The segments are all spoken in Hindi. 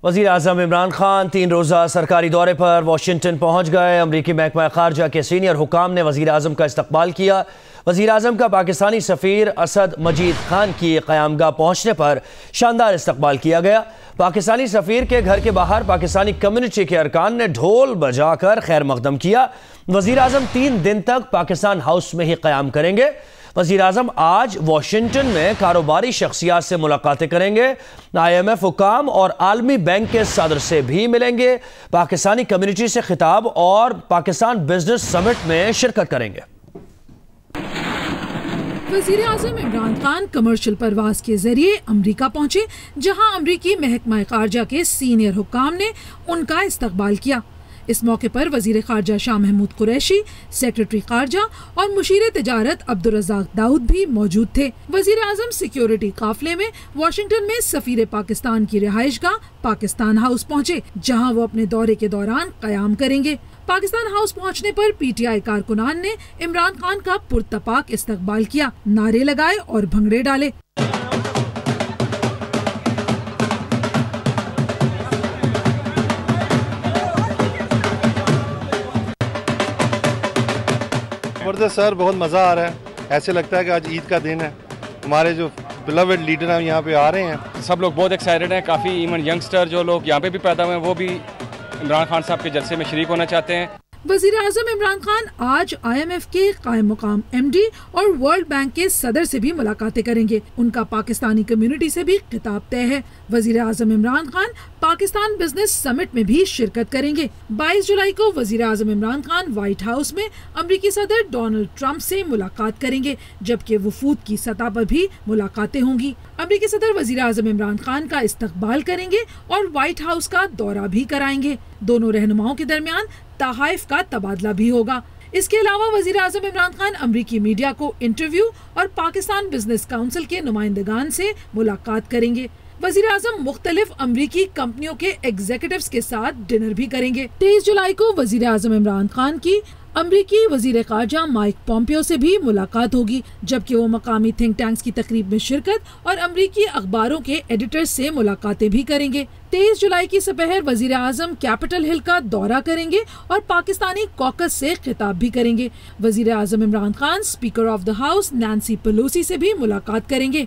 वज़ीर आज़म इमरान खान 3 रोज़ा सरकारी दौरे पर वाशिंगटन पहुँच गए। अमरीकी महकमा ख़ारजा के सीनियर हुकाम ने वज़ीर आज़म का इस्तकबाल किया। वज़ीर आज़म का पाकिस्तानी सफ़ीर असद मजीद खान की क़यामगाह पहुँचने पर शानदार इस्तकबाल किया गया। पाकिस्तानी सफ़ीर के घर के बाहर पाकिस्तानी कम्युनिटी के अरकान ने ढोल बजाकर खैर मकदम किया। वज़ीर आज़म 3 दिन तक पाकिस्तान हाउस में ही क़याम करेंगे। वज़ीर आज़म आज वाशिंगटन में कारोबारी शख्सियात से मुलाकातें करेंगे। IMF हुकाम और आलमी बैंक के सदर से भी मिलेंगे। पाकिस्तानी कम्युनिटी से खिताब और पाकिस्तान बिजनेस समिट में शिरकत करेंगे। वज़ीर आज़म इमरान खान कमर्शियल परवाज के जरिए अमरीका पहुंचे, जहां अमरीकी महकमा ख़ारजा के सीनियर हुकाम ने उनका इस्तकबाल किया। इस मौके पर वज़ीर ख़ारजा शाह महमूद कुरैशी, सेक्रेटरी ख़ारजा और मुशीर तिजारत अब्दुल रज़ाक दाऊद भी मौजूद थे। वज़ीर आज़म सिक्योरिटी काफिले में वाशिंगटन में सफ़ीर पाकिस्तान की रिहाइशगाह पाकिस्तान हाउस पहुँचे, जहाँ वो अपने दौरे के दौरान क़याम करेंगे। पाकिस्तान हाउस पहुँचने पर PTI कारकुनान ने इमरान खान का पुरतपाक इस्तकबाल किया, नारे लगाए और भंगड़े डाले। ज़बरदस्त सर, बहुत मज़ा आ रहा है। ऐसे लगता है कि आज ईद का दिन है। हमारे जो बिलवेड लीडर हैं यहाँ पे आ रहे हैं। सब लोग बहुत एक्साइटेड हैं। काफ़ी इवन यंगस्टर जो लोग यहाँ पे भी पैदा हुए हैं वो भी इमरान खान साहब के जलसे में शरीक होना चाहते हैं। वज़ीर आज़म इमरान खान आज IMF के कायम मुकाम MD और वर्ल्ड बैंक के सदर से भी मुलाकातें करेंगे। उनका पाकिस्तानी कम्युनिटी से भी खिताब तय है। वज़ीर आज़म इमरान खान पाकिस्तान बिजनेस समिट में भी शिरकत करेंगे। 22 जुलाई को वज़ीर आज़म इमरान खान व्हाइट हाउस में अमरीकी सदर डोनाल्ड ट्रंप से मुलाकात करेंगे, जबकि वफूद की सतह पर भी मुलाकातें होंगी। अमरीकी सदर वज़ीर आज़म इमरान खान का इस्तकबाल करेंगे और व्हाइट हाउस का दौरा भी कराएंगे। दोनों रहनुमाओं के दरमियान तहाइफ का तबादला भी होगा। इसके अलावा वज़ीर आज़म इमरान खान अमरीकी मीडिया को इंटरव्यू और पाकिस्तान बिजनेस काउंसिल के नुमाइंदगान से मुलाकात करेंगे। वज़ीर आज़म मुख्तलिफ अमरीकी कंपनियों के एग्जीक्यूटिव्स के साथ डिनर भी करेंगे। 23 जुलाई को वज़ीर आज़म इमरान खान की अमरीकी वज़ीर ख़ारजा माइक पॉम्पियो से भी मुलाकात होगी, जबकि वो मकामी थिंक टैंक्स की तकरीब में शिरकत और अमरीकी अखबारों के एडिटर्स से मुलाकातें भी करेंगे। 23 जुलाई की सुबह वज़ीर आज़म कैपिटल हिल का दौरा करेंगे और पाकिस्तानी कॉकस से खिताब भी करेंगे। वज़ीर आज़म Imran Khan speaker of the house Nancy Pelosi से भी मुलाकात करेंगे।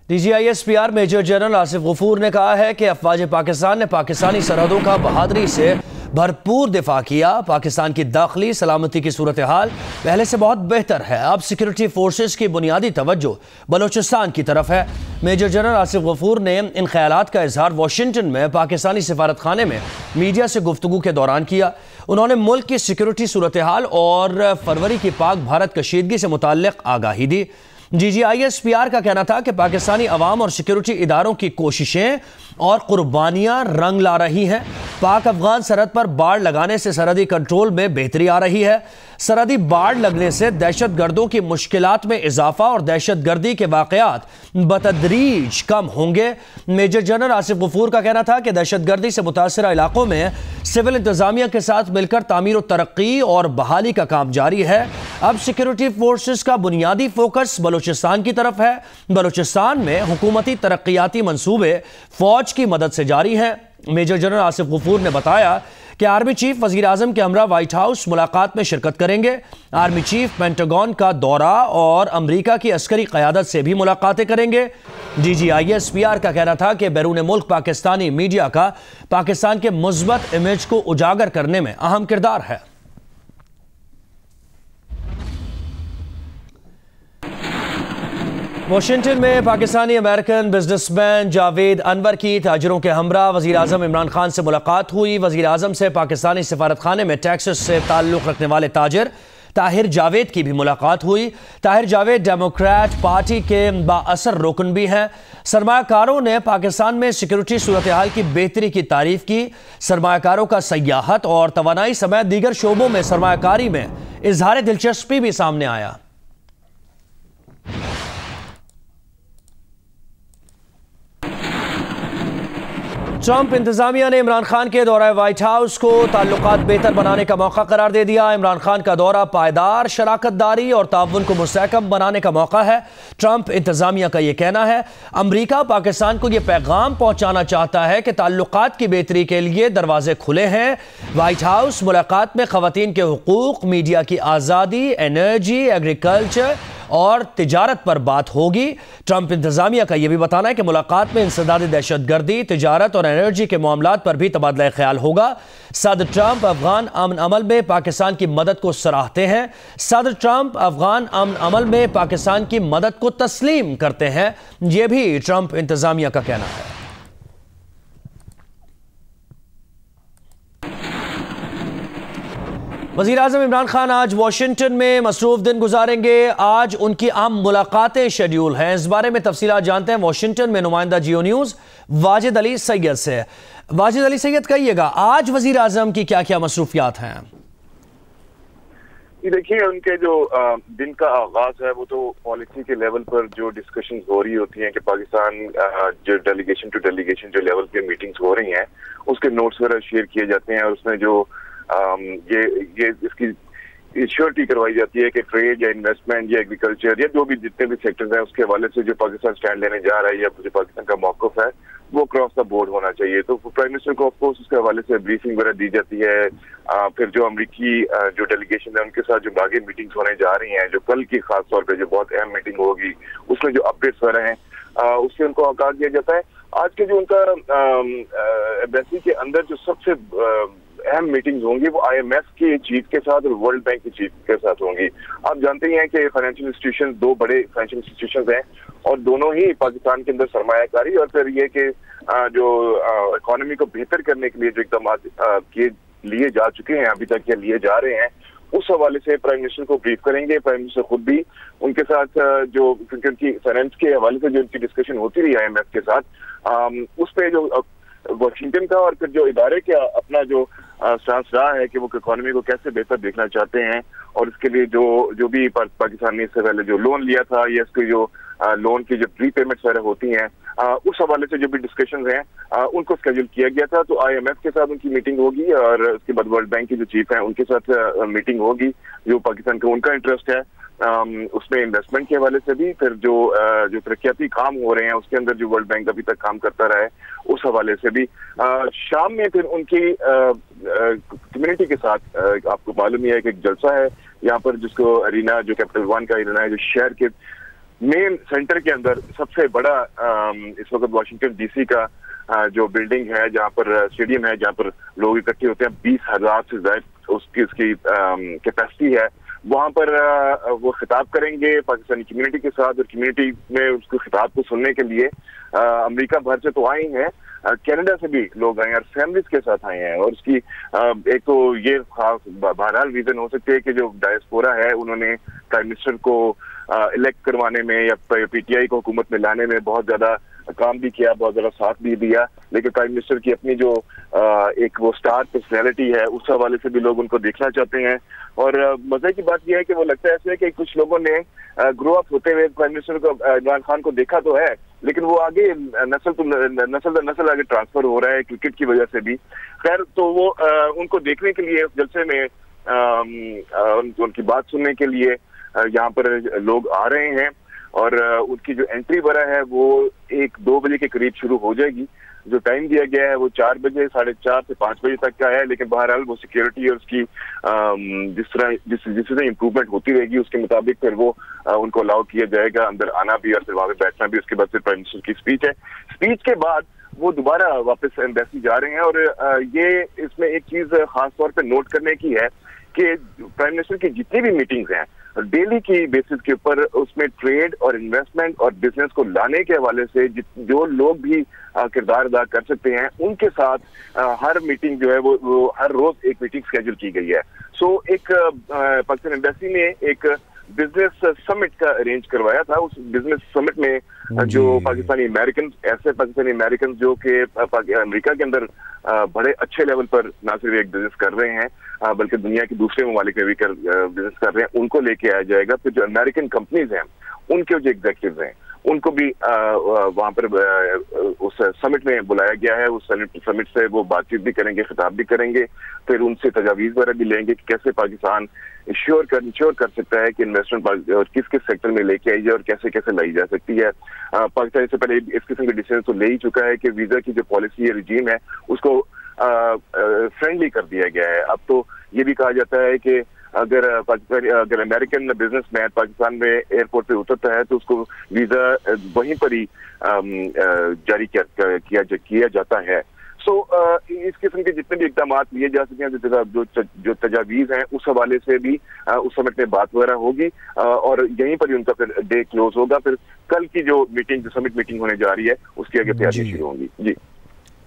DGISPR major general Asif Ghafoor ने कहा है कि अफवाज पाकिस्तान ने पाकिस्तानी सरहदों का बहादुरी से भरपूर दिफा किया। पाकिस्तान की दाखिली सलामती की सूरत हाल पहले से बहुत बेहतर है। अब सिक्योरिटी फोर्सेस की बुनियादी तवज्जो बलोचिस्तान की तरफ है। मेजर जनरल आसिफ गफूर ने इन ख्यालात का इजहार वाशिंगटन में पाकिस्तानी सिफारत खाने में मीडिया से गुफ्तगू के दौरान किया। उन्होंने मुल्क की सिक्योरिटी सूरत हाल और फरवरी की पाक भारत कशीदगी से मुताल्लिक आगाही दी। DGISPR का कहना था कि पाकिस्तानी अवाम और सिक्योरिटी इदारों की कोशिशें और कुर्बानियां रंग ला रही हैं। पाक अफगान सरहद पर बाड़ लगाने से सरहदी कंट्रोल में बेहतरी आ रही है। सरहदी बाड़ लगने से दहशत गर्दों की मुश्किलात में इजाफा और दहशत गर्दी के वाकयात बतदरीज कम होंगे। मेजर जनरल आसिफ गफूर का कहना था कि दहशत गर्दी से मुतासरा इलाकों में सिविल इंतजामिया के साथ मिलकर तामीर और तरक्की और बहाली का काम जारी है। अब सिक्योरिटी फोर्सेस का बुनियादी फोकस बलोचिस्तान की तरफ है। बलोचिस्तान में हुकूमती तरक्याती मंसूबे फौज की मदद से जारी हैं। मेजर जनरल आसिफ गफूर ने बताया कि आर्मी चीफ वज़ीर आज़म के हमरा व्हाइट हाउस मुलाकात में शिरकत करेंगे। आर्मी चीफ पेंटागन का दौरा और अमरीका की अस्करी क़यादत से भी मुलाकातें करेंगे। DGISPR का कहना था कि बैरून मुल्क पाकिस्तानी मीडिया का पाकिस्तान के मुस्बत इमेज को उजागर करने में अहम किरदार है। वाशिंगटन में पाकिस्तानी अमेरिकन बिजनेसमैन जावेद अनवर की ताजिरों के हमरा वज़ीर आज़म इमरान खान से मुलाकात हुई। वज़ीर आज़म से पाकिस्तानी सफारत खाने में टेक्सास से ताल्लुक़ रखने वाले ताजिर ताहिर जावेद की भी मुलाकात हुई। ताहिर जावेद डेमोक्रेट पार्टी के बाअसर रुकन भी हैं। सरमायाकारों ने पाकिस्तान में सिक्योरिटी सूरत हाल की बेहतरी की तारीफ की। सरमायाकारों का सयाहत और तवानाई समेत दीगर शोबों में सरमायाकारी में इजहार दिलचस्पी भी सामने आया। ट्रंप इंतजामिया ने इमरान खान के दौरा व्हाइट हाउस को ताल्लुकात बेहतर बनाने का मौका करार दे दिया। इमरान खान का दौरा पायदार शराकतदारी और ताउन को मुस्तहकम बनाने का मौका है। ट्रंप इंतजामिया का यह कहना है, अमरीका पाकिस्तान को यह पैगाम पहुंचाना चाहता है कि ताल्लुकात की बेहतरी के लिए दरवाजे खुले हैं। व्हाइट हाउस मुलाकात में खवातीन के हुकूक, मीडिया की आज़ादी, एनर्जी, एग्रीकल्चर और तिजारत पर बात होगी। ट्रंप इंतजामिया का यह भी बताना है कि मुलाकात में इंसदादी दहशतगर्दी, तिजारत और एनर्जी के मामलात पर भी तबादला ख्याल होगा। सदर ट्रंप अफगान अमन अमल में पाकिस्तान की मदद को सराहते हैं। सदर ट्रंप अफगान अमन अमल में पाकिस्तान की मदद को तस्लीम करते हैं। यह भी ट्रंप इंतजामिया का कहना है। वज़ीर आज़म इमरान खान आज वाशिंगटन में मसरूफ दिन गुजारेंगे। आज उनकी अहम मुलाकातें शेड्यूल हैं। इस बारे में तफसीलात जानते हैं वाशिंगटन में नुमाइंदा जियो न्यूज़ वाजिद अली सैयद से। वाजिद अली सैयद, कहिएगा आज वज़ीर आज़म की क्या क्या मसरूफियात हैं? देखिए, उनके जो दिन का आगाज है वो तो पॉलिसी के लेवल पर जो डिस्कशन हो रही होती हैं कि पाकिस्तान जो डेलीगेशन टू डेलीगेशन जो लेवल पे मीटिंग्स हो रही हैं उसके नोट्स वगैरह शेयर किए जाते हैं और उसमें जो ये इसकी श्योरिटी करवाई जाती है कि ट्रेड या इन्वेस्टमेंट या एग्रीकल्चर या जो भी जितने भी सेक्टर्स हैं उसके हवाले से जो पाकिस्तान स्टैंड लेने जा रहा है या जो पाकिस्तान का मौक़िफ़ है वो क्रॉस द बोर्ड होना चाहिए। तो प्राइम मिनिस्टर को ऑफकोर्स उसके हवाले से ब्रीफिंग वगैरह दी जाती है। फिर जो अमरीकी जो डेलीगेशन है उनके साथ जो आगे मीटिंग्स होने जा रही हैं, जो कल की खास तौर पर जो बहुत अहम मीटिंग होगी उसमें जो अपडेट्स वगैरह हैं उससे उनको आगाज दिया जाता है। आज के जो उनका एम्बेसी के अंदर जो सबसे अहम मीटिंग्स होंगी वो IMF के चीफ के साथ और वर्ल्ड बैंक के चीफ के साथ होंगी। आप जानते ही हैं कि फाइनेंशियल इंस्टीट्यूशन दो बड़े फाइनेंशियल इंस्टीट्यूशन हैं और दोनों ही पाकिस्तान के अंदर सरमायाकारी और फिर ये कि जो इकोनॉमी को बेहतर करने के लिए जो इकदाम लिए जा चुके हैं अभी तक या लिए जा रहे हैं उस हवाले से प्राइम मिनिस्टर को ब्रीफ करेंगे। प्राइम मिनिस्टर खुद भी उनके साथ जो क्योंकि उनकी फाइनेंस के हवाले से जो उनकी डिस्कशन होती रही IMF के साथ उस पर जो वाशिंगटन का और फिर जो इदारे का अपना जो स्टांस रहा है कि वो इकोनॉमी को कैसे बेहतर देखना चाहते हैं और इसके लिए जो भी पाकिस्तान ने इससे पहले जो लोन लिया था या इसके जो लोन की जो प्री पेमेंट्स वगैरह होती हैं उस हवाले से जो भी डिस्कशंस हैं उनको स्केड्यूल किया गया था। तो IMF के साथ उनकी मीटिंग होगी और उसके बाद वर्ल्ड बैंक के जो चीफ हैं उनके साथ मीटिंग होगी। जो पाकिस्तान का उनका इंटरेस्ट है उसमें इन्वेस्टमेंट के हवाले से भी, फिर जो तरक्याती काम हो रहे हैं उसके अंदर जो वर्ल्ड बैंक अभी तक काम करता रहा है उस हवाले से भी। शाम में फिर उनकी कम्युनिटी के साथ आपको मालूम ही है कि एक जलसा है यहाँ पर जिसको अरीना जो कैपिटल वन का अरीना है जो शहर के मेन सेंटर के अंदर सबसे बड़ा इस वक्त वाशिंगटन DC का जो बिल्डिंग है जहाँ पर स्टेडियम है जहाँ पर लोग इकट्ठे होते हैं 20,000 से ज्यादा उसकी कैपेसिटी है। वहां पर वो खिताब करेंगे पाकिस्तानी कम्युनिटी के साथ और कम्युनिटी में उसको खिताब को सुनने के लिए अमेरिका भर से तो आए हैं, कनाडा से भी लोग आए हैं और फैमिलीज के साथ आए हैं। और उसकी एक तो ये खास बहरहाल रीजन हो सकते हैं कि जो डायस्पोरा है उन्होंने प्राइम मिनिस्टर को इलेक्ट करवाने में या PTI को हुकूमत में लाने में बहुत ज्यादा काम भी किया, बहुत ज्यादा साथ भी दिया, लेकिन प्राइम मिनिस्टर की अपनी जो एक वो स्टार पर्सनैलिटी है उस हवाले से भी लोग उनको देखना चाहते हैं। और मजे की बात यह है कि वो लगता है ऐसे कि कुछ लोगों ने ग्रो अप होते हुए प्राइम मिनिस्टर को इमरान खान को देखा तो है लेकिन वो आगे नस्ल आगे ट्रांसफर हो रहा है क्रिकेट की वजह से भी। खैर, तो वो उनको देखने के लिए जलसे में उनकी बात सुनने के लिए यहाँ पर लोग आ रहे हैं और उनकी जो एंट्री वगैरह है वो 1-2 बजे के करीब शुरू हो जाएगी। जो टाइम दिया गया है वो 4 बजे 4:30 से 5 बजे तक का है, लेकिन बहरहाल वो सिक्योरिटी और उसकी जिस तरह इम्प्रूवमेंट होती रहेगी उसके मुताबिक फिर वो उनको अलाउ किया जाएगा अंदर आना भी और फिर वहां पे बैठना भी। उसके बाद फिर प्राइम मिनिस्टर की स्पीच है, स्पीच के बाद वो दोबारा वापस एम्बेसी जा रहे हैं। और ये इसमें एक चीज खास तौर पे नोट करने की है कि प्राइम मिनिस्टर की जितनी भी मीटिंग्स हैं डेली की बेसिस के ऊपर उसमें ट्रेड और इन्वेस्टमेंट और बिजनेस को लाने के हवाले से जो लोग भी किरदार अदा कर सकते हैं उनके साथ हर मीटिंग जो है वो हर रोज एक मीटिंग स्केड्यूल की गई है। सो एक पाकिस्तान एम्बेसी ने एक बिजनेस समिट का अरेंज करवाया था। उस बिजनेस समिट में जो पाकिस्तानी अमेरिकन जो कि अमेरिका के अंदर बड़े अच्छे लेवल पर ना सिर्फ एक बिजनेस कर रहे हैं बल्कि दुनिया के दूसरे ममालिक में भी बिजनेस कर रहे हैं उनको लेके आया जाएगा। फिर जो अमेरिकन कंपनीज हैं उनके जो एग्जीक्यूटिव्स हैं उनको भी वहाँ पर उस समिट में बुलाया गया है। उस समिट से वो बातचीत भी करेंगे, खिताब भी करेंगे, फिर उनसे तजावीज़ वगैरह भी लेंगे कि कैसे पाकिस्तान इंश्योर कर सकता है कि इन्वेस्टमेंट और किस किस सेक्टर में लेके आई जाए और कैसे कैसे लाई जा सकती है। पाकिस्तान इससे पहले इस किस्म के डिसीजन तो ले ही चुका है कि वीजा की जो पॉलिसी या रिजीम है उसको फ्रेंडली कर दिया गया है। अब तो ये भी कहा जाता है कि अगर अमेरिकन बिजनेसमैन पाकिस्तान में एयरपोर्ट पे उतरता है तो उसको वीजा वहीं पर ही जारी किया जाता है। इस किस्म के जितने भी इकदाम लिए जा सकते हैं, जो तजावीज़ हैं, उस हवाले से भी उस समिट में बात वगैरह होगी और यहीं पर ही उनका फिर डे क्लोज होगा। फिर कल की जो समिट मीटिंग होने जा रही है उसकी आगे तैयारी शुरू होंगी। जी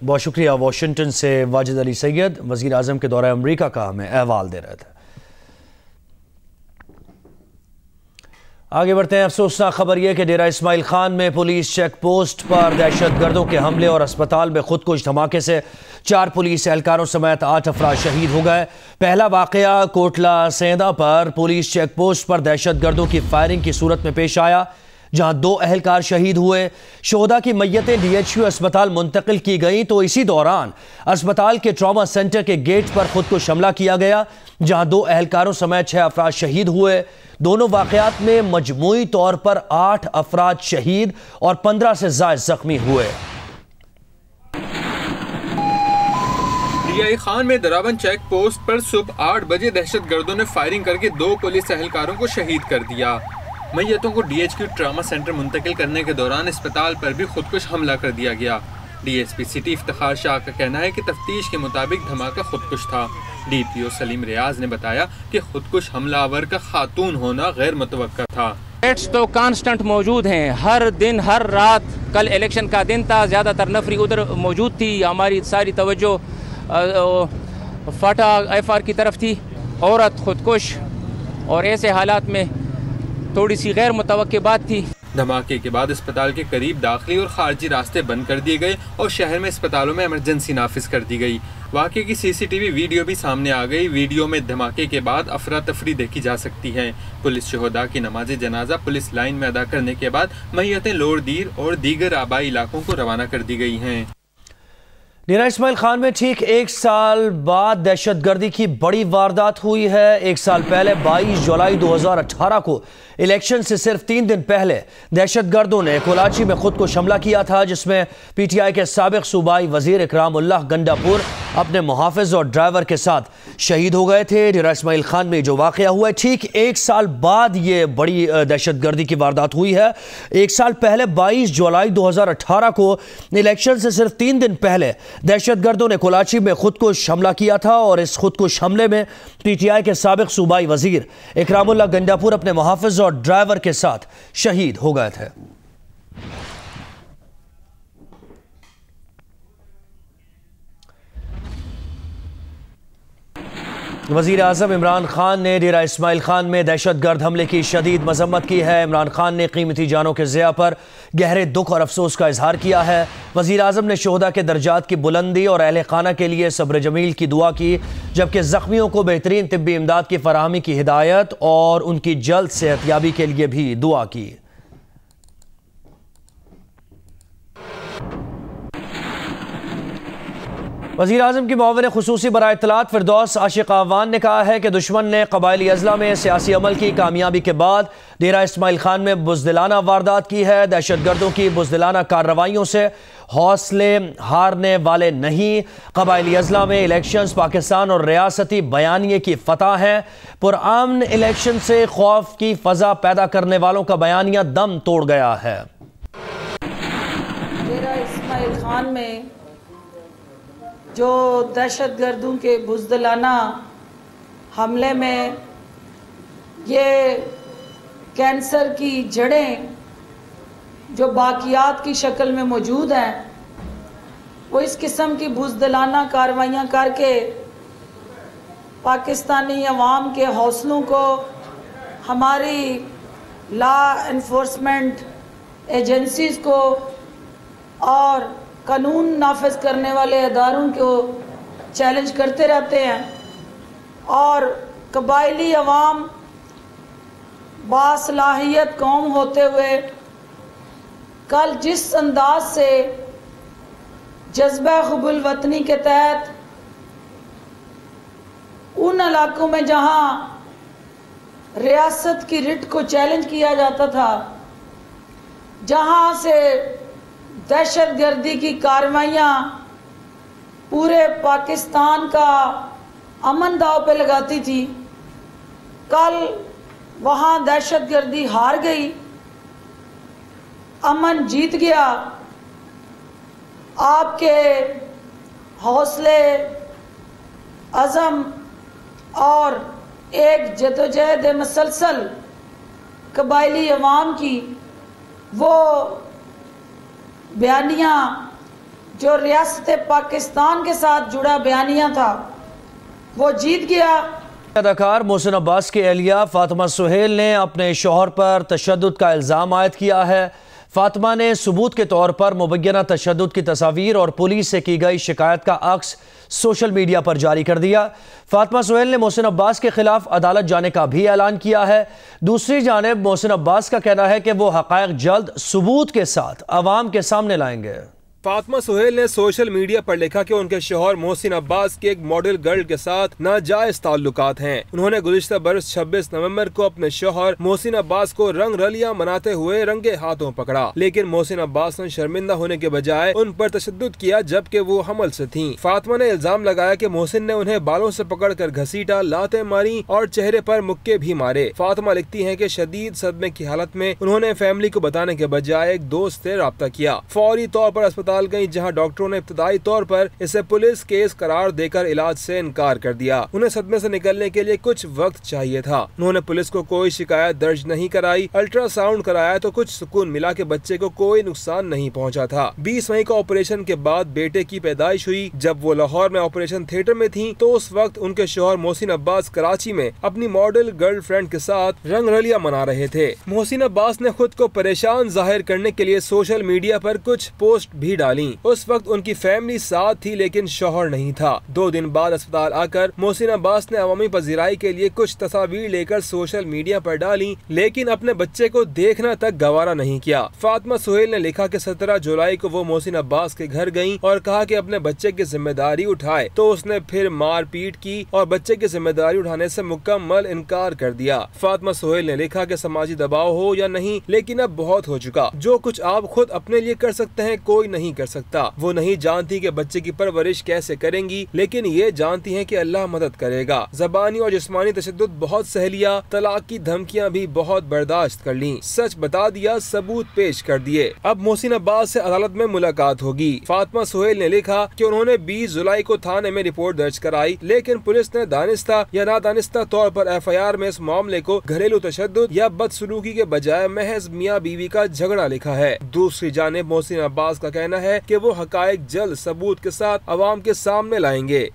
बहुत शुक्रिया। वाशिंगटन से वाजिद अली सैयद वज़ीर आज़म के दौरे अमरीका का हमें अहवाल दे रहे थे। आगे बढ़ते हैं। अफसोसनाक खबर यह कि डेरा इस्माइल खान में पुलिस चेक पोस्ट पर दहशतगर्दों के हमले और अस्पताल में खुदकुश धमाके से 4 पुलिस एहलकारों समेत 8 अफराद शहीद हो गए। पहला वाकया कोटला सेंधा पर पुलिस चेक पोस्ट पर दहशतगर्दों की फायरिंग की सूरत में पेश आया, जहां 2 एहलकार शहीद हुए। शोहदा की मैयतें DHU अस्पताल मुंतकिल की गई तो इसी दौरान अस्पताल के ट्रॉमा सेंटर के गेट पर खुदकुश हमला किया गया, जहां 2 एहलकारों समेत 6 अफराद शहीद हुए। दोनों वाकयात में मजमूई तौर पर 8 अफराद शहीद और 15 से ज्यादा जख्मी हुए। DI खान में दरावन चेक पोस्ट पर सुबह 8 बजे दहशतगर्दों ने फायरिंग करके 2 पुलिस एहलकारों को शहीद कर दिया। मैयतों को DHQ ट्रामा सेंटर मुंतकिल करने के दौरान अस्पताल पर भी खुदकुश हमला कर दिया गया। DSP सिटी इफ्तिखार शाह का कहना है कि तफ्तीश के मुताबिक धमाका खुदकुश था। DPO सलीम रियाज ने बताया कि खुदकुश हमलावर का खातून होना गैर मुतवक्का था। रेट्स तो कांस्टेंट मौजूद हैं, हर दिन हर रात। कल इलेक्शन का दिन था, ज़्यादातर नफरी उधर मौजूद थी, हमारी सारी तवज्जो फाटा FR की तरफ थी। औरत खुदकुश और ऐसे हालात में थोड़ी सी गैर मुतवक्की बात थी। धमाके के बाद अस्पताल के करीब दाखिली और खारजी रास्ते बंद कर दिए गए और शहर में अस्पतालों में इमरजेंसी नाफिज कर दी गई। वाक़े की CCTV वीडियो भी सामने आ गई। वीडियो में धमाके के बाद अफरा तफरी देखी जा सकती है। पुलिस शोहदा की नमाज जनाजा पुलिस लाइन में अदा करने के बाद मैयतें लोरदीर और दीगर आबाई इलाकों को रवाना कर दी गई हैं। डेरा इस्माइल खान में ठीक 1 साल बाद दहशतगर्दी की बड़ी वारदात हुई है। 1 साल पहले 22 जुलाई 2018 को इलेक्शन से सिर्फ 3 दिन पहले दहशतगर्दों ने कोलाची में खुद को हमला किया था, जिसमें PTI के साबिक सूबाई वजीर इकरामुल्लाह गंडापुर अपने मुहाफिज और ड्राइवर के साथ शहीद हो गए थे। डेरा इस्माइल खान में जो वाकया हुआ है, ठीक 1 साल बाद ये बड़ी दहशतगर्दी की वारदात हुई है। 1 साल पहले 22 जुलाई 2018 को इलेक्शन से सिर्फ 3 दिन पहले दहशतगर्दों ने कोलाची में खुदकुश हमला किया था और इस खुदकुश हमले में PTI के साबिक सूबाई वजीर इकरामुल्लाह गंडापुर अपने मुहाफिज और ड्राइवर के साथ शहीद हो गए थे। वज़ीर आज़म इमरान खान ने डेरा इस्माइल खान में दहशतगर्द हमले की शदीद मजम्मत की है। इमरान खान ने कीमती जानों के ज़िया पर गहरे दुख और अफसोस का इजहार किया है। वज़ीर आज़म ने शोहदा के दर्जात की बुलंदी और अहले खाना के लिए सब्र जमील की दुआ की, जबकि ज़ख्मियों को बेहतरीन तिब्बी इमदाद की फराहमी की हिदायत और उनकी जल्द सेहतयाबी के लिए भी दुआ की। वज़ीर आज़म की मुआविन खुसूसी बराए इत्तलात फिरदौस आशिक आवान ने कहा है कि दुश्मन ने कबायली अजला में सियासी अमल की कामयाबी के बाद डेरा इस्माइल खान में बुज़दिलाना वारदात की है। दहशतगर्दों की बुज़दिलाना कार्रवाइयों से हौसले हारने वाले नहीं। कबायली अजला में इलेक्शंस पाकिस्तान और रियासती बयानिए की फतह है। पुरअमन इलेक्शन से खौफ की फ़ज़ा पैदा करने वालों का बयानिया दम तोड़ गया है। डेरा इस्माइल खान में जो दहशतगर्दों के बुज़दिलाना हमले में ये कैंसर की जड़ें जो बाकियात की शक्ल में मौजूद हैं, वो इस किस्म की बुज़दिलाना कार्रवाइयाँ करके पाकिस्तानी अवाम के हौसलों को, हमारी लॉ एनफोर्समेंट एजेंसीज़ को और कानून नाफिज करने वाले अदारों को चैलेंज करते रहते हैं। और कबायली अवाम बासलाहियत कौम होते हुए कल जिस अंदाज से जज्बा हुब्बुल वतनी के तहत उन इलाकों में जहां रियासत की रिट को चैलेंज किया जाता था, जहां से दहशतगर्दी की कार्रवाइयां पूरे पाकिस्तान का अमन दांव पे लगाती थी, कल वहां दहशतगर्दी हार गई, अमन जीत गया। आपके हौसले, अज़म और एक जदोजहद मसलसल कबायली अवाम की वो बयानिया जो रियासत पाकिस्तान के साथ जुड़ा बयानिया था, वो जीत गया। अदाकार मोहसिन अब्बास की एहलिया फातिमा सुहेल ने अपने शौहर पर तशद्दुद का इल्ज़ाम आयद किया है। फातिमा ने सबूत के तौर पर मुबैना तशद्दुद की तस्वीर और पुलिस से की गई शिकायत का अक्स सोशल मीडिया पर जारी कर दिया। फातिमा सुहेल ने मोहसिन अब्बास के खिलाफ अदालत जाने का भी ऐलान किया है। दूसरी जानिब मोहसिन अब्बास का कहना है कि वो हक़ाइक़ जल्द सबूत के साथ अवाम के सामने लाएंगे। फातिमा सुहेल ने सोशल मीडिया पर लिखा कि उनके शौहर मोहसिन अब्बास के एक मॉडल गर्ल के साथ नाजायज ताल्लुकात हैं। उन्होंने गुज़िश्ता बरस 26 नवंबर को अपने शौहर मोहसिन अब्बास को रंग रलियां मनाते हुए रंगे हाथों पकड़ा, लेकिन मोहसिन अब्बास ने शर्मिंदा होने के बजाय उन पर तशद्दुद किया जबकि वो हमल से थीं। फातिमा ने इल्जाम लगाया कि मोहसिन ने उन्हें बालों से पकड़कर घसीटा, लातें मारी और चेहरे पर मुक्के भी मारे। फातिमा लिखती है कि शदीद सदमे की हालत में उन्होंने फैमिली को बताने के बजाय एक दोस्त से राब्ता किया। फौरी तौर पर अस्पताल गई, जहां डॉक्टरों ने इब्तदाई तौर पर इसे पुलिस केस करार देकर इलाज से इनकार कर दिया। उन्हें सदमे से निकलने के लिए कुछ वक्त चाहिए था। उन्होंने पुलिस को कोई शिकायत दर्ज नहीं कराई। अल्ट्रासाउंड कराया तो कुछ सुकून मिला कि बच्चे को कोई नुकसान नहीं पहुंचा था। 20 मई को ऑपरेशन के बाद बेटे की पैदाइश हुई। जब वो लाहौर में ऑपरेशन थिएटर में थी तो उस वक्त उनके शौहर मोहसिन अब्बास कराची में अपनी मॉडल गर्लफ्रेंड के साथ रंग रलियां मना रहे थे। मोहसिन अब्बास ने खुद को परेशान जाहिर करने के लिए सोशल मीडिया पर कुछ पोस्ट भी डाली। उस वक्त उनकी फैमिली साथ थी लेकिन शौहर नहीं था। 2 दिन बाद अस्पताल आकर मोहसिन अब्बास ने अवामी पजीराई के लिए कुछ तस्वीर लेकर सोशल मीडिया पर डाली, लेकिन अपने बच्चे को देखना तक गवारा नहीं किया। फातिमा सुहेल ने लिखा कि 17 जुलाई को वो मोहसिन अब्बास के घर गईं और कहा कि अपने बच्चे की जिम्मेदारी उठाए, तो उसने फिर मार पीट की और बच्चे की जिम्मेदारी उठाने से मुकम्मल इनकार कर दिया। फातिमा सुहेल ने लिखा कि समाजी दबाव हो या नहीं, लेकिन अब बहुत हो चुका। जो कुछ आप खुद अपने लिए कर सकते हैं कोई नहीं कर सकता। वो नहीं जानती कि बच्चे की परवरिश कैसे करेंगी, लेकिन ये जानती हैं कि अल्लाह मदद करेगा। ज़बानी और जिस्मानी तशद्दुद बहुत सह लिया, तलाक की धमकियां भी बहुत बर्दाश्त कर ली, सच बता दिया, सबूत पेश कर दिए। अब मोहसिन अब्बास से अदालत में मुलाकात होगी। फातिमा सुहेल ने लिखा कि उन्होंने 20 जुलाई को थाने में रिपोर्ट दर्ज कराई, लेकिन पुलिस ने दानिस्ता या नादानिस्ता तौर पर FIR में इस मामले को घरेलू तशद्दुद या बदसलूकी के बजाय महज मियाँ बीवी का झगड़ा लिखा है। दूसरी जानिब मोहसिन अब्बास का कहना है कि वो हकायक जल्द सबूत के साथ अवाम के सामने लाएंगे।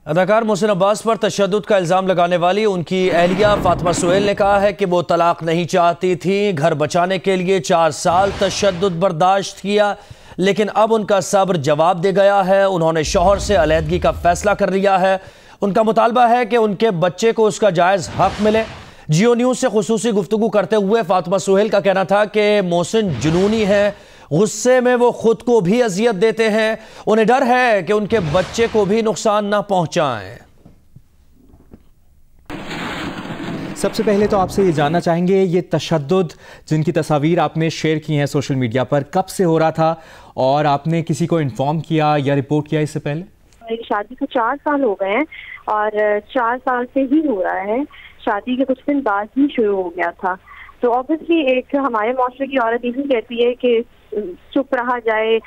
अदाकार मोहसिन अब्बास पर तशद्दुद का इल्ज़ाम लगाने वाली उनकी एहलिया फातिमा सुहेल ने कहा है कि वो तलाक नहीं चाहती थी। घर बचाने के लिए 4 साल तशद्दुद बर्दाश्त किया, लेकिन अब उनका सब्र जवाब दे गया है। उन्होंने शौहर से अलहदगी का फैसला कर लिया है। उनका मुतालबा है कि उनके बच्चे को उसका जायज़ हक मिले। जियो न्यूज़ से खुसूसी गुफ्तगू करते हुए फातिमा सुहेल का कहना था कि मोहसिन जुनूनी है, गुस्से में वो खुद को भी अजियत देते हैं, उन्हें डर है कि उनके बच्चे को भी नुकसान ना पहुंचाएं। सबसे पहले तो आपसे ये जानना चाहेंगे, ये तशद्दुद जिनकी तस्वीर आपने शेयर की हैं सोशल मीडिया पर, कब से हो रहा था और आपने किसी को इन्फॉर्म किया या रिपोर्ट किया इससे पहले? मेरी शादी को 4 साल हो गए हैं और 4 साल से ही हो रहा है। शादी के कुछ दिन बाद ही शुरू हो गया था। तो ऑब्वियसली एक हमारे माशरे की औरत यही कहती है कि चुप रहा जाए,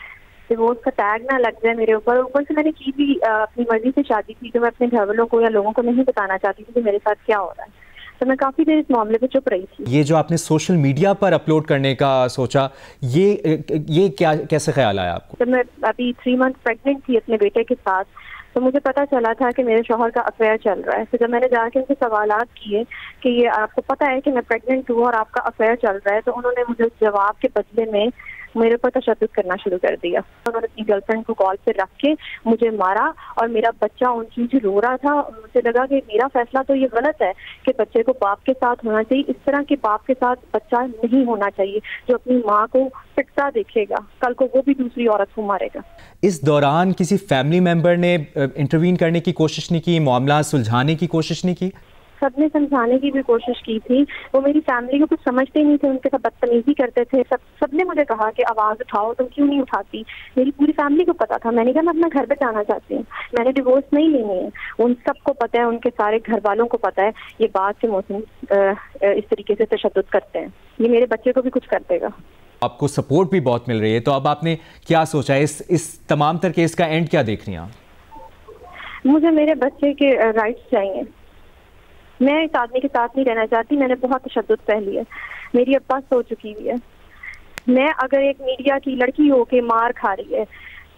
डिवोर्स का टैग ना लग जाए मेरे ऊपर। ऊपर से मैंने की भी अपनी मर्जी से शादी की, तो मैं अपने घर वालों को या लोगों को नहीं बताना चाहती थी कि मेरे साथ क्या हो रहा है। तो मैं काफ़ी देर इस मामले पे चुप रही थी। ये जो आपने सोशल मीडिया पर अपलोड करने का सोचा, ये क्या कैसे ख्याल आया आपको? जब मैं अभी 3 मंथ प्रेग्नेंट थी अपने बेटे के साथ, तो मुझे पता चला था कि मेरे शौहर का अफेयर चल रहा है। तो जब मैंने जाके उनसे सवालात किए कि ये आपको पता है कि मैं प्रेग्नेंट हूँ और आपका अफेयर चल रहा है, तो उन्होंने मुझे उस जवाब के बदले में मेरे ऊपर तशद्दुद करना शुरू कर दिया। उन्होंने अपनी गर्लफ्रेंड को कॉल पे रख के मुझे मारा और मेरा बच्चा उनकी नीचे रो रहा था। मुझे लगा कि मेरा फैसला तो ये गलत है कि बच्चे को बाप के साथ होना चाहिए, इस तरह के बाप के साथ बच्चा नहीं होना चाहिए जो अपनी माँ को पिटता देखेगा, कल को वो भी दूसरी औरत को मारेगा। इस दौरान किसी फैमिली मेंबर ने इंटरवीन करने की कोशिश नहीं की, मामला सुलझाने की कोशिश नहीं की? सबने समझाने की भी कोशिश की थी, वो मेरी फैमिली को कुछ समझते नहीं थे, उनके साथ बदतमीजी करते थे। सबने मुझे कहा कि आवाज उठाओ, तुम क्यों नहीं उठाती। मेरी पूरी फैमिली को पता था। मैंने कहा मैं अपना घर पे जाना चाहती हूँ, मैंने डिवोर्स नहीं लेनी है। उन सबको पता है, उनके सारे घर वालों को पता है ये बात कि मोहसिन इस तरीके से तशद्दुद करते हैं, ये मेरे बच्चे को भी कुछ कर देगा। आपको सपोर्ट भी बहुत मिल रही है, तो अब आपने क्या सोचा इस तमाम तर केस का एंड क्या देख रही हैं आप? मुझे मेरे बच्चे के राइट्स चाहिए। मैं इस आदमी के साथ नहीं रहना चाहती। मैंने बहुत तशद्दुद सह लिया, मेरी अब्बा सो चुकी हुई है। मैं अगर एक मीडिया की लड़की हो के मार खा रही है,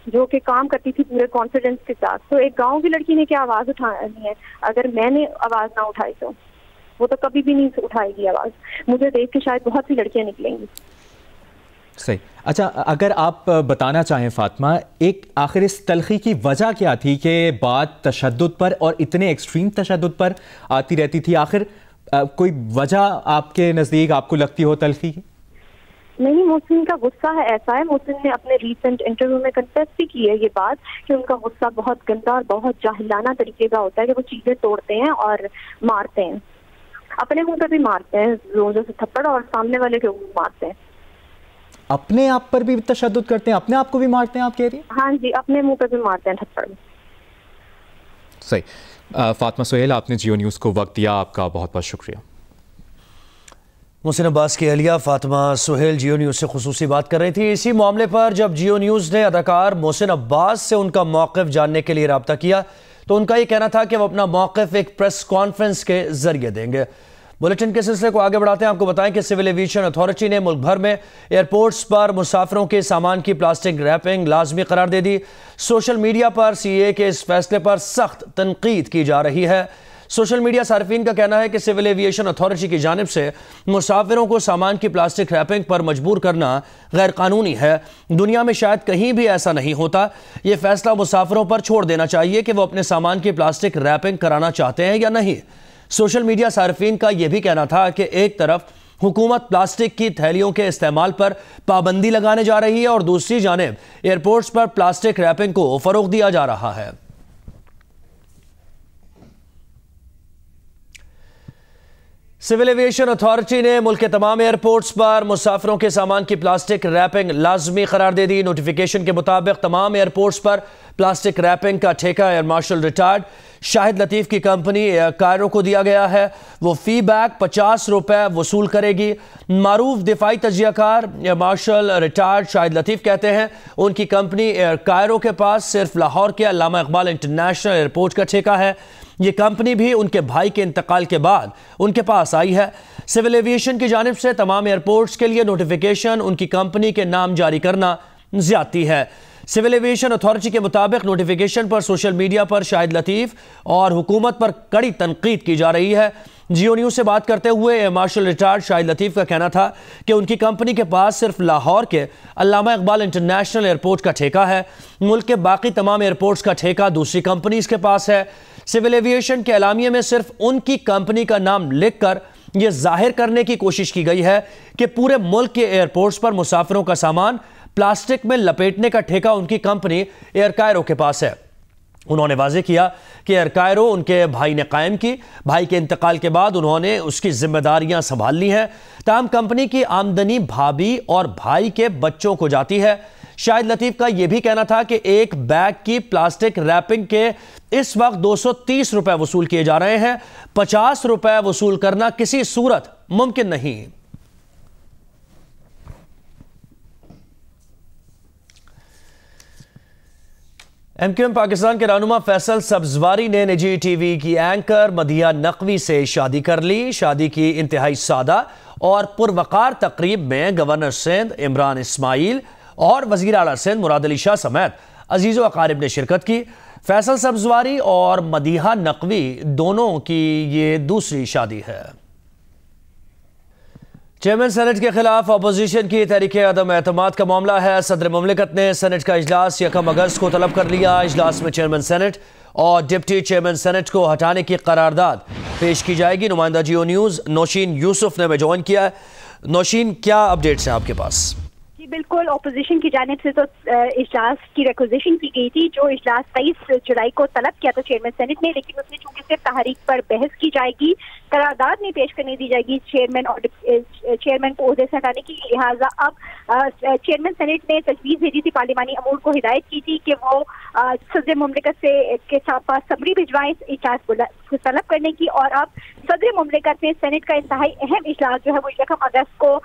जो कि काम करती थी पूरे कॉन्फिडेंस के साथ, तो एक गांव की लड़की ने क्या आवाज उठानी है? अगर मैंने आवाज ना उठाई तो वो तो कभी भी नहीं उठाएगी आवाज। मुझे देख के शायद बहुत सी लड़कियां निकलेंगी। सही। अच्छा, अगर आप बताना चाहें फातिमा, एक आखिर इस तलखी की वजह क्या थी कि बात तशद्दुद पर और इतने एक्सट्रीम तशद्दुद पर आती रहती थी? आखिर कोई वजह आपके नज़दीक आपको लगती हो तलखी की? नहीं, मोहसिन का गुस्सा है ऐसा है। मोहसिन ने अपने रीसेंट इंटरव्यू में कन्फेस भी की है ये बात कि उनका गुस्सा बहुत गंदा और बहुत जाहिलाना तरीके का होता है कि वो चीजें तोड़ते हैं और मारते हैं, अपने मुंह पे भी मारते हैं जोर से थप्पड़ और सामने वाले के मुंह मारते हैं। अपने आप पर भी तशद्दुद करते हैं, अपने आप को भी मारते हैं, आप कह रही हैं? हाँ जी, अपने मुंह पे भी मारते हैं थप्पड़। सही। फातिमा सुहेल, आपने जियो न्यूज़ को वक्त दिया, आपका बहुत बहुत शुक्रिया। मोहसिन अब्बास की अहलिया फातिमा सुहेल जियो न्यूज़ से खुसूसी बात कर रही थी इसी मामले पर। जब जियो न्यूज़ ने अदाकार मोहसिन अब्बास से उनका मौक़िफ़ जानने के लिए रब्ता किया तो उनका ये कहना था कि वो अपना मौक़िफ़ एक प्रेस कॉन्फ्रेंस के जरिए देंगे। बुलेटिन के सिलसिले को आगे बढ़ाते हैं। आपको बताएं कि सिविल एविएशन अथॉरिटी ने मुल्क भर में एयरपोर्ट्स पर मुसाफिरों के सामान की प्लास्टिक रैपिंग लाजमी करार दे दी। सोशल मीडिया पर सीए के इस फैसले पर सख्त तनकीद की जा रही है। सोशल मीडिया सार्फिन का कहना है कि सिविल एविएशन अथॉरिटी की जानिब से मुसाफिरों को सामान की प्लास्टिक रैपिंग पर मजबूर करना गैर कानूनी है। दुनिया में शायद कहीं भी ऐसा नहीं होता। ये फैसला मुसाफिरों पर छोड़ देना चाहिए कि वो अपने सामान की प्लास्टिक रैपिंग कराना चाहते हैं या नहीं। सोशल मीडिया सार्फिन का यह भी कहना था कि एक तरफ हुकूमत प्लास्टिक की थैलियों के इस्तेमाल पर पाबंदी लगाने जा रही है और दूसरी जानिब एयरपोर्ट्स पर प्लास्टिक रैपिंग को फरोग दिया जा रहा है। सिविल एविएशन अथॉरिटी ने मुल्क के तमाम एयरपोर्ट्स पर मुसाफिरों के सामान की प्लास्टिक रैपिंग लाजमी करार दे दी। नोटिफिकेशन के मुताबिक तमाम एयरपोर्ट्स पर प्लास्टिक रैपिंग का ठेका एयर मार्शल रिटायर्ड शाहिद लतीफ़ की कंपनी एयर कायरो को दिया गया है। वो फी बैग 50 रुपए वसूल करेगी। मारूफ दिफाई तजियाकार एयर मार्शल रिटायर्ड शाहिद लतीफ़ कहते हैं उनकी कंपनी एयर कायरो के पास सिर्फ लाहौर के अल्लामा इकबाल इंटरनेशनल एयरपोर्ट का ठेका है। ये कंपनी भी उनके भाई के इंतकाल के बाद उनके पास आई है। सिविल एविएशन की जानिब से तमाम एयरपोर्ट्स के लिए नोटिफिकेशन उनकी कंपनी के नाम जारी करना ज्यादती है। सिविल एविएशन अथॉरिटी के मुताबिक नोटिफिकेशन पर सोशल मीडिया पर शाहिद लतीफ़ और हुकूमत पर कड़ी तनकीद की जा रही है। जियो न्यूज़ से बात करते हुए एयर मार्शल रिटायर्ड शाहिद लतीफ़ का कहना था कि उनकी कंपनी के पास सिर्फ लाहौर के अल्लामा इकबाल इंटरनेशनल एयरपोर्ट का ठेका है। मुल्क के बाकी तमाम एयरपोर्ट्स का ठेका दूसरी कंपनीज के पास है। सिविल एविएशन के एलामिये में सिर्फ उनकी कंपनी का नाम लिखकर यह जाहिर करने की कोशिश की गई है कि पूरे मुल्क के एयरपोर्ट्स पर मुसाफिरों का सामान प्लास्टिक में लपेटने का ठेका उनकी कंपनी एयर कायरो के पास है। उन्होंने वाज़ेह किया कि एयर कायरो उनके भाई ने कायम की। भाई के इंतकाल के बाद उन्होंने उसकी जिम्मेदारियां संभाल ली हैं। ताहम कंपनी की आमदनी भाभी और भाई के बच्चों को जाती है। शाहिद लतीफ़ का यह भी कहना था कि एक बैग की प्लास्टिक रैपिंग के इस वक्त 230 रुपए वसूल किए जा रहे हैं। 50 रुपए वसूल करना किसी सूरत मुमकिन नहीं। एमक्यूएम पाकिस्तान के रहनुमा फैसल सब्जवारी ने निजी टीवी की एंकर मदिया नकवी से शादी कर ली। शादी की इंतहाई सादा और पुरवकार तकरीब में गवर्नर सिंध इमरान इस्माइल और वजीर आला सिंध मुराद अली शाह समेत अजीज़ो अकारिब ने शिरकत की। फैसल सब्जवारी और मदिहा नकवी दोनों की ये दूसरी शादी है। चेयरमैन सेनेट के खिलाफ अपोजिशन की तहरीक अदम एतमाद का मामला है। सदर मुमलिकत ने सेनेट का इजलास 1 अगस्त को तलब कर लिया। इजलास में चेयरमैन सेनेट और डिप्टी चेयरमैन सेनेट को हटाने की करारदाद पेश की जाएगी। नुमाइंदा जियो न्यूज़ नौशीन यूसुफ ने हमें ज्वाइन किया है। नौशीन, क्या अपडेट्स हैं आपके पास? बिल्कुल, अपोजिशन की जानिब से तो इजलास की रिक्वेजिशन की गई थी, जो इजलास 23 जुलाई को तलब किया था चेयरमैन सेनेट ने, लेकिन उसने चूंकि सिर्फ तहरीक पर बहस की जाएगी, करारदाद नहीं पेश करने दी जाएगी चेयरमैन और चेयरमैन को ओहदे से हटाने की, लिहाजा अब चेयरमैन सेनेट ने तजवीज़ भेजी थी, पार्लिमानी अमूर को हिदायत की थी कि वो सदर मुमलिकत से के पास समरी भिजवाएं इजलास तलब करने की। और अब सदर मुमलिकत ने सेनेट का इंतहाई अहम इजलास जो है वो 1 अगस्त को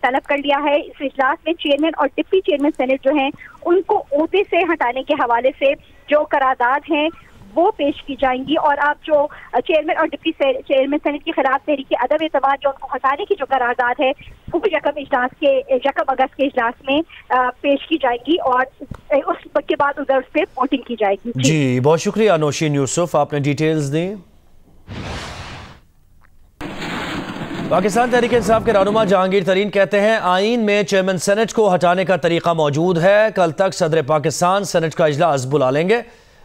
तलब कर लिया है। इस इजलास में चेयरमैन और डिप्टी चेयरमैन सेनेट जो हैं उनको ओहदे से हटाने के हवाले से जो करारदाद हैं वो पेश की जाएंगी। और अब जो चेयरमैन और डिप्टी चेयरमैन सेनेट के खिलाफ तहरीक अदम एतमाद जो उनको हटाने की जो करारदाद है वो 1 अगस्त के इजलास में पेश की जाएगी और उसके बाद उधर उस पर वोटिंग की जाएगी। जी, बहुत शुक्रिया नौशीन यूसुफ, आपने डिटेल्स दी। पाकिस्तान तहरीक इंसाफ के रहनुमा जहांगीर तरीन कहते हैं आईन में चेयरमैन सेनेट को हटाने का तरीका मौजूद है। कल तक सदर पाकिस्तान सेनेट का इजलास बुला लेंगे।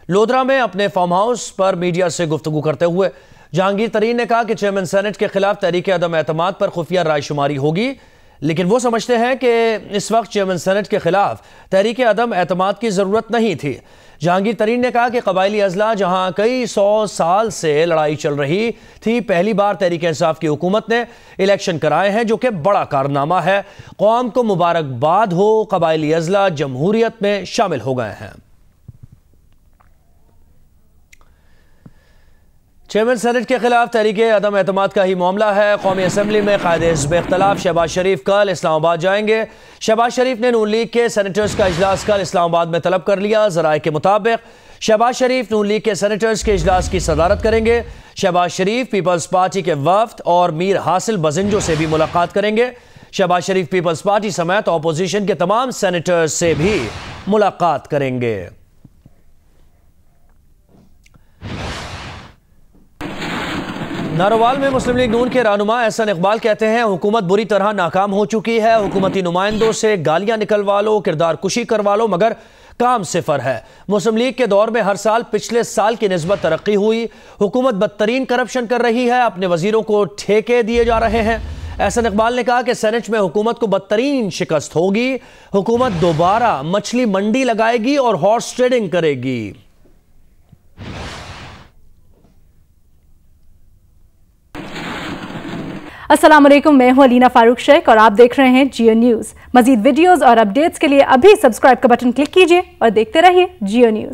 लोधरा में अपने फार्म हाउस पर मीडिया से गुफ्तगू करते हुए जहांगीर तरीन ने कहा कि चेयरमैन सेनेट के खिलाफ तहरीक अदम एतमाद पर खुफिया रायशुमारी होगी, लेकिन वो समझते हैं कि इस वक्त चेयरमैन सेनेट के खिलाफ तहरीक अदम एतमाद की ज़रूरत नहीं थी। जहांगीर तरीन ने कहा कि कबायली अजला जहां कई 100 साल से लड़ाई चल रही थी, पहली बार तहरीक इंसाफ की हुकूमत ने इलेक्शन कराए हैं, जो कि बड़ा कारनामा है। कौम को मुबारकबाद हो, कबायली अजला जमहूरियत में शामिल हो गए हैं। चेयरमैन सेनेट के खिलाफ तहरीक अदम एतमाद का ही मामला है। कौमी असम्बली में कायदे हिज़्ब इख्तिलाफ शहबाज शरीफ कल इस्लामाबाद जाएंगे। शहबाज शरीफ ने नून लीग के सेनेटर्स का इजलास कल इस्लामाबाद में तलब कर लिया। ज़राए के मुताबिक शहबाज शरीफ नून लीग के सेनेटर्स के इजलास की सदारत करेंगे। शहबाज शरीफ पीपल्स पार्टी के वफ्द और मीर हासिल बजिंजो से भी मुलाकात करेंगे। शहबाज शरीफ पीपल्स पार्टी समेत अपोजिशन के तमाम सेनेटर्स से भी मुलाकात करेंगे। नारोवाल में मुस्लिम लीग नून के रहनुमा एहसन इकबाल कहते हैं हुकूमत बुरी तरह नाकाम हो चुकी है। हुकूमती नुमाइंदों से गालियां निकलवा लो, किरदार कुशी करवा लो, मगर काम सिफर है। मुस्लिम लीग के दौर में हर साल पिछले साल की निस्बत तरक्की हुई। हुकूमत बदतरीन करप्शन कर रही है, अपने वजीरों को ठेके दिए जा रहे हैं। एहसन इकबाल ने कहा कि सेनेट में हुकूमत को बदतरीन शिकस्त होगी। हुकूमत दोबारा मछली मंडी लगाएगी और हॉर्स ट्रेडिंग करेगी। अस्सलाम वालेकुम, मैं हूं अलीना फारूक शेख और आप देख रहे हैं जियो न्यूज़। मजीद वीडियोस और अपडेट्स के लिए अभी सब्सक्राइब का बटन क्लिक कीजिए और देखते रहिए जियो न्यूज़।